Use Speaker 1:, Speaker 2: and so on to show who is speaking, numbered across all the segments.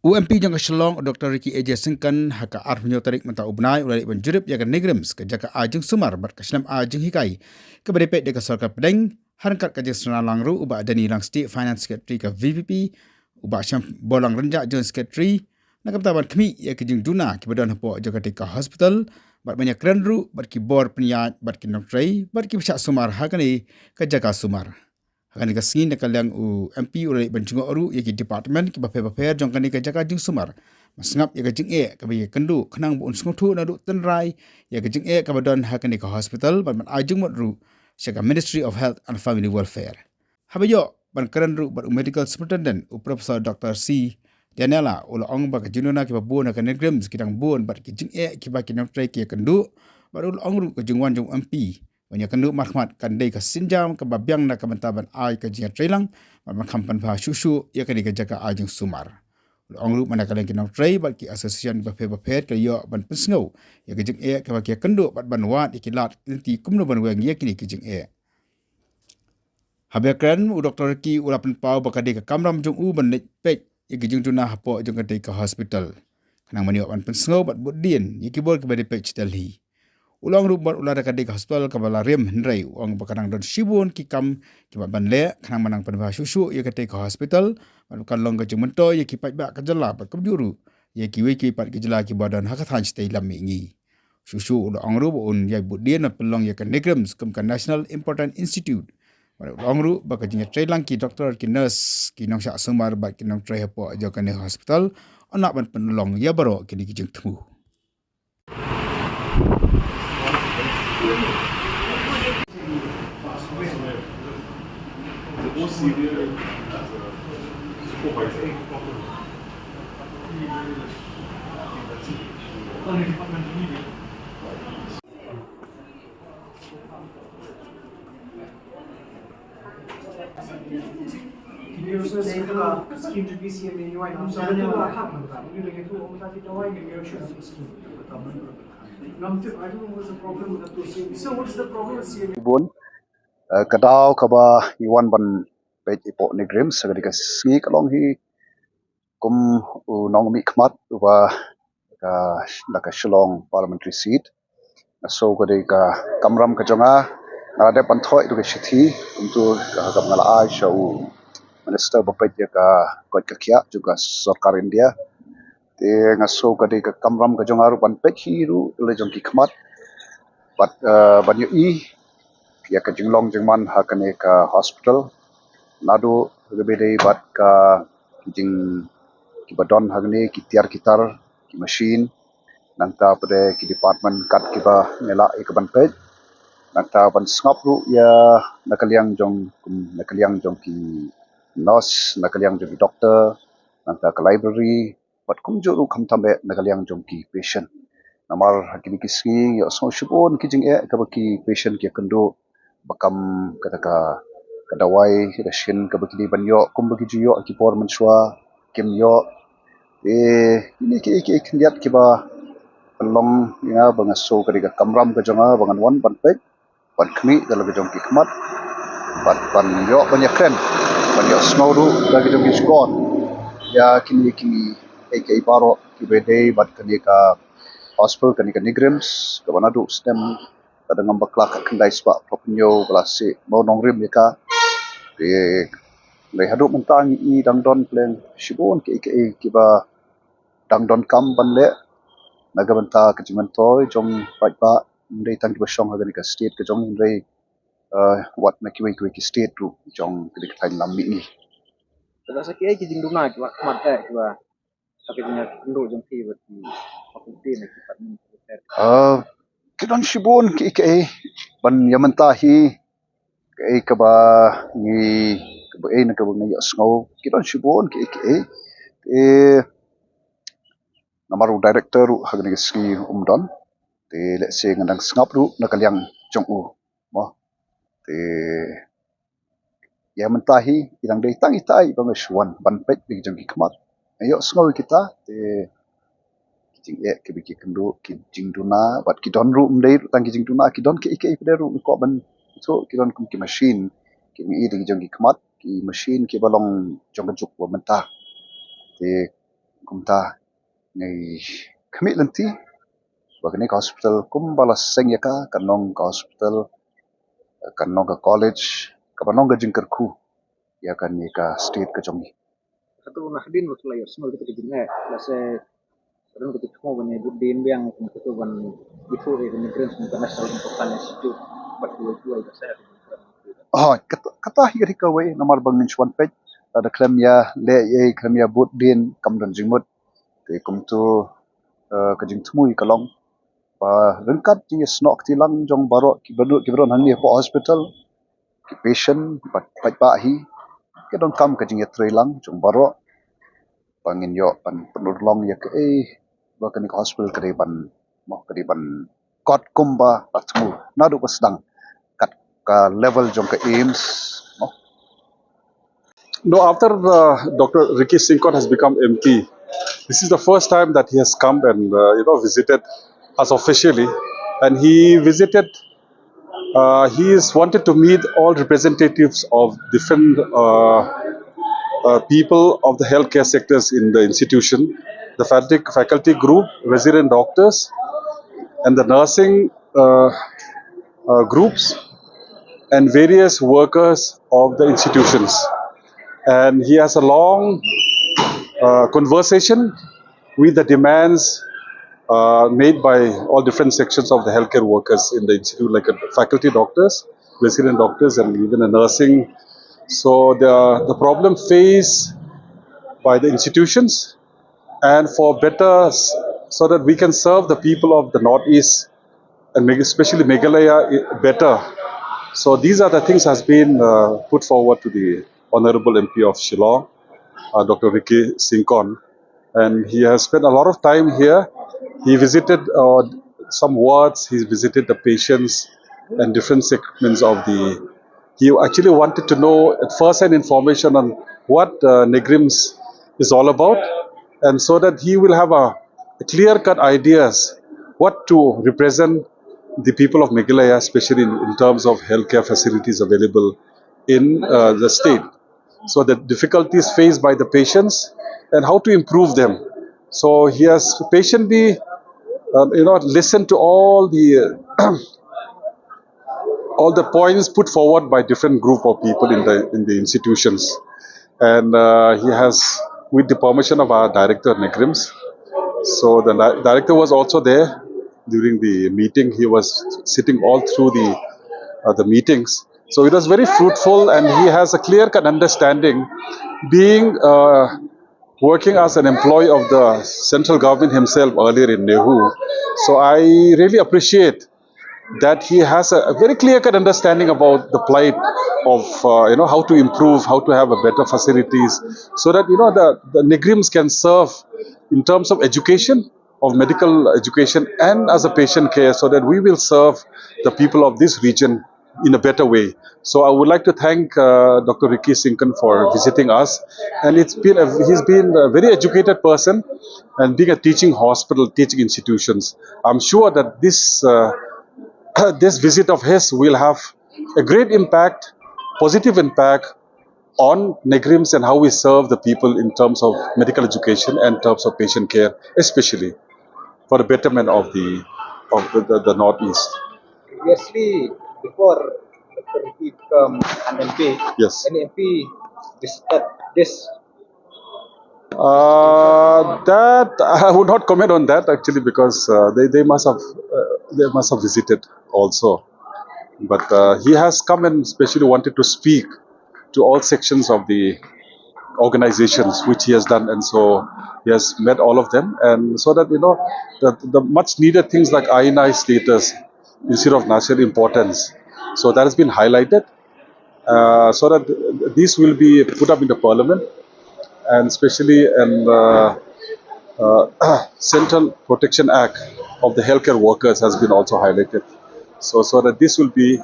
Speaker 1: UMP jangka Shalong Dr. Ricky Eja Sengkan haka arfnyo tarik menta ubnai ulai banjurip yakan NEIGRIHMS ke jaka ajeng sumar bat kasnam ajeng hikai ke berepek deka sarkar pedeng harkat kajeng sena langru uba adani lang state finance secretary ke VPP uba syam bolang renjak joint secretary nak taban kemi ya kejeng duna ke badan hapo jaka deka hospital bat banyak renru bat ki bor peniat bat ki nongtrei bat ki pecak sumar hakani ke jaka sumar akan dikasih nak kalian MP oleh bencungo oru yaki department ki bape jong kan jaka jing sumar masngap ya jing ke bagi kendu kenang bu unsung tu nadu tenrai ya jing ke badon hakan di hospital ban ajung mot ru syaga Ministry of Health and Family Welfare habayo ban keren ru ban medical superintendent Professor Dr. C Daniela ula ong ba jununa ki babun hakan NEIGRIHMS kidang bun bat ki jing ki ba ki nam trai ki kendu baru ula ong ru ke jingwan jong MP banyak kenduk Markhmat kandai ke sinjam ke babiang nak kementaban ai ke jingat trailang makam panpa susu ya ke jaga ajeng sumar ong ru mana kalian kinau trai bat ki association bape ke yo ban pynsngew ya ke jing ke baki kenduk bat ban wat ikilat inti kumno ban weng ya kini ke jing habekran Dr. Ki ulapan pau bakade ke kamram jong ban nek pek ya ke jing tuna hapo jong ke hospital kanang mani ban pynsngew bat budin ya ki bol ke bade pek Delhi ulang rubat ular dekat hospital kabala rem hendrai uang bakanang don shibun kikam kibat banle kanang manang penbah susu ya kete ke hospital kan long ke jemento ya kipat bak kejala bat kebjuru ya kiwe kipat kejala ki badan hakat han stay lam ngi susu ulang ru un ya budien pelong ya kan NEIGRIHMS kan National Important Institute ulang ru bak jinya trailang ki doktor ki nurse ki nongshah sumar bat ki nongtrei hapo aja kan hospital anak ban penolong ya baro kini kijeng temu
Speaker 2: Bun kadau kaba iwan ban pej ipok NEIGRIHMS sagadi ka sngi kalong hi kum nong Markhmat uba ka Shillong parliamentary seat so gadi ka kamram ka jonga nade panthoi du ka shithi untuk ka ngala ai shau minister bapej ka kot ka khia juga sarkar India te ngaso gadi ka kamram ka jonga ru ban pej hi ru le jong ki khmat bat ban yu i ya ka jinglong jingman hakane ka hospital nadu gebede bat ka jing ki badon hagne ki tiar kitar ki machine nangta pada ki department kat ki ba ngela ik ban pej nangta ban sngap ru ya nakaliang jong ki nurse nakaliang jong ki doctor nangta ka library bat kumju ru kham tambe nakaliang jong ki patient namar hakini kiski yo so shibon ki jing ka ba ki patient ki kendo bakam kata ka kadawai rashin ka bagi banyo kum bagi juyo ki por menswa kim yo ini ki kendiat ki ba pelong ya bangaso ka diga kamram ka jonga bangan wan ban pek ban khmi dalam jong ki khmat ban yo banyak kren ban yo snowru bagi jong ki skon ya kini ki baro ki bede bat kani ka hospital kani ka NEIGRIHMS ka banadu stem kadang bakla ka kendai spa propinyo belasi mau nongrim ka de le hadu mentang i dangdon pleng shibon ki ba dangdon kam banle naga banta ka jimantoy jong pa ndai tang ki basong hagan ka state ka jong ndai wat na ki ki state ru jong ki ka lam mi
Speaker 3: Kalau sakit ki jingduna ki mat ki ba sakit nya ndo jong ti bat ki fakulti na ki pat ni
Speaker 2: kidon shibon ki ban yamantahi ka ba ni ka ba na ka ba ngi asngo kidon shibon ki namaru director hagni ski umdon te let's say ngandang sngap ru nakaliang jong u mo te yamantahi idang dei tang itai bangashwan ban pet di jong ki khmat ayo sngo kita te jing ke biki kendo ki jingduna bat ki don ru mdei tang ki jingduna ki don ki pederu ko ban so ki don kum ki machine ki mi di jong ki khmat ki machine ki balong jong juk wa menta te kumta ngai khmit lanti bagani hospital kumbalas sengyaka kanong ka hospital kanong ka college kabanong ka jingkerku ya kan ka state ka jongi
Speaker 3: Satu nahdin betul ya semua kita jingeh lah se kadang kita cuma banyak budin yang kita ban itu NEIGRIHMS International Important Institute buat dua itu saya
Speaker 2: kata hiri ka we namar bang minchuan pej ada klem ya le ye klem ya bud din kam don jingmut te kum tu ka jing tmui kalong pa rengkat ti snok ti lang jong baro ki badut hang ni po hospital ki patient pat pa hi ke don kam ka jing ya trei lang jong baro pangin yo pan penur long ya ke ba kan ka hospital kre ban mo kre ban kot kumba patmu nadu pasdang kat ka level jong ka aims mo.
Speaker 4: No, after Dr. Ricky Sinkon has become MP, this is the first time that he has come and visited us officially, and he visited. He is wanted to meet all representatives of different people of the healthcare sectors in the institution, the faculty group, resident doctors, and the nursing groups, and various workers of the institutions. And he has a long conversation with the demands made by all different sections of the healthcare workers in the institute, like faculty doctors, resident doctors, and even a nursing. So the problem faced by the institutions, and for better, so that we can serve the people of the Northeast and especially Meghalaya better. So these are the things has been put forward to the Honorable MP of Shillong, Dr. Ricky Sinkon, and he has spent a lot of time here. He visited some wards, he visited the patients and different segments of the. He actually wanted to know at first-hand information on what NEIGRIHMS is all about, and so that he will have a clear-cut ideas what to represent the people of Meghalaya, especially in terms of healthcare facilities available in the state. So the difficulties faced by the patients and how to improve them. So he has patiently, listened to all the all the points put forward by different group of people in the institutions, and he has, with the permission of our director NEIGRIHMS. So the director was also there during the meeting. He was sitting all through the meetings. So it was very fruitful, and he has a clear-cut understanding, being working as an employee of the central government himself earlier in Nehu. So I really appreciate that he has a very clear-cut understanding about the plight of how to improve, how to have a better facilities, so that the NEIGRIHMS can serve in terms of education, of medical education, and as a patient care, so that we will serve the people of this region in a better way. So I would like to thank Dr. Ricky Sinkon for visiting us, and he's been a very educated person, and being a teaching hospital, teaching institutions. I'm sure that this. This visit of his will have a great impact, positive impact on NEIGRIHMS and how we serve the people in terms of medical education and in terms of patient care, especially for the betterment of the Northeast.
Speaker 3: previously before Dr. Ricky become an MP,
Speaker 4: Yes.
Speaker 3: any MP visited this.
Speaker 4: That I would not comment on that actually, because they must have visited also. But he has come and especially wanted to speak to all sections of the organizations, which he has done, and so he has met all of them, and so that the much needed things like INI status instead of national importance. So that has been highlighted, so that these will be put up in the parliament, and especially an Central Protection Act of the healthcare workers has been also highlighted. So that this will be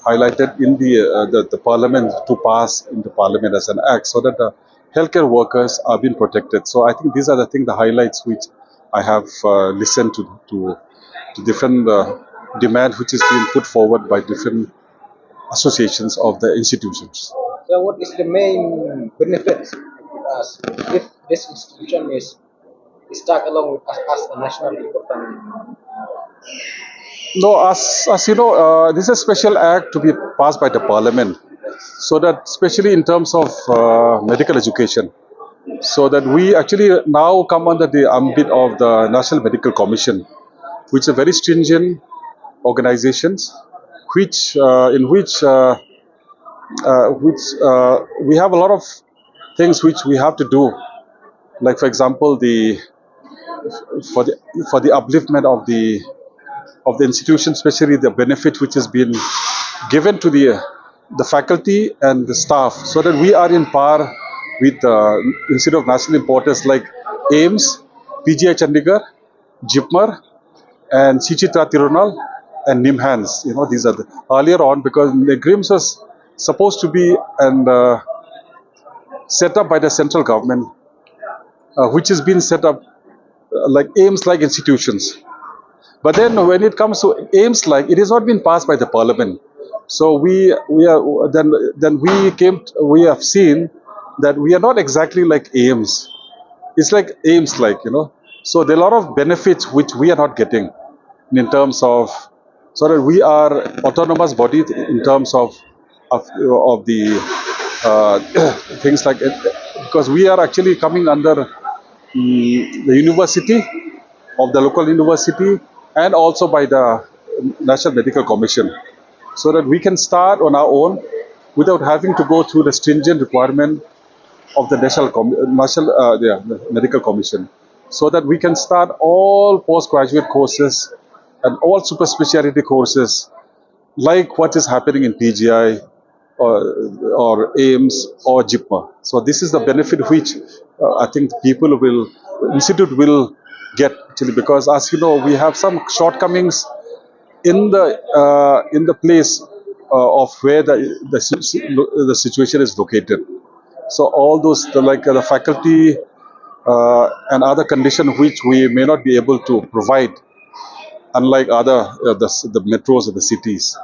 Speaker 4: highlighted in the parliament, to pass in the parliament as an act, so that the healthcare workers are being protected. So I think these are the highlights which I have listened to different demand which is being put forward by different associations of the institutions.
Speaker 3: So what is the main benefits to us if this institution is start along with as a national important.
Speaker 4: No, as you know, this is a special act to be passed by the parliament, so that especially in terms of medical education, so that we actually now come under the ambit of the National Medical Commission, which are very stringent organizations, which we have a lot of things which we have to do, like for example the for the for the upliftment of the institution, especially the benefit which has been given to the faculty and the staff, so that we are in par with instead of national importance like AIMS, PGI Chandigarh, JIPMER, and Sichitra Tirunal and NIMHANS. You know, these are the, earlier on, because NEIGRIHMS was supposed to be and set up by the central government, which has been set up like AIMS like institutions. But then when it comes to aims, like it has not been passed by the parliament. So we have seen that we are not exactly like aims. It's like aims, like, you know. So there are a lot of benefits which we are not getting in terms of, so that we are autonomous body in terms of the things like it, because we are actually coming under the university of the local university and also by the National Medical Commission, so that we can start on our own without having to go through the stringent requirement of the the Medical Commission, so that we can start all postgraduate courses and all super specialty courses like what is happening in PGI or AIMS or JIPMER. So this is the benefit which I think institute will get actually, because as you know, we have some shortcomings in the place of where the situation is located. So all those the faculty and other conditions which we may not be able to provide, unlike other the metros or the cities.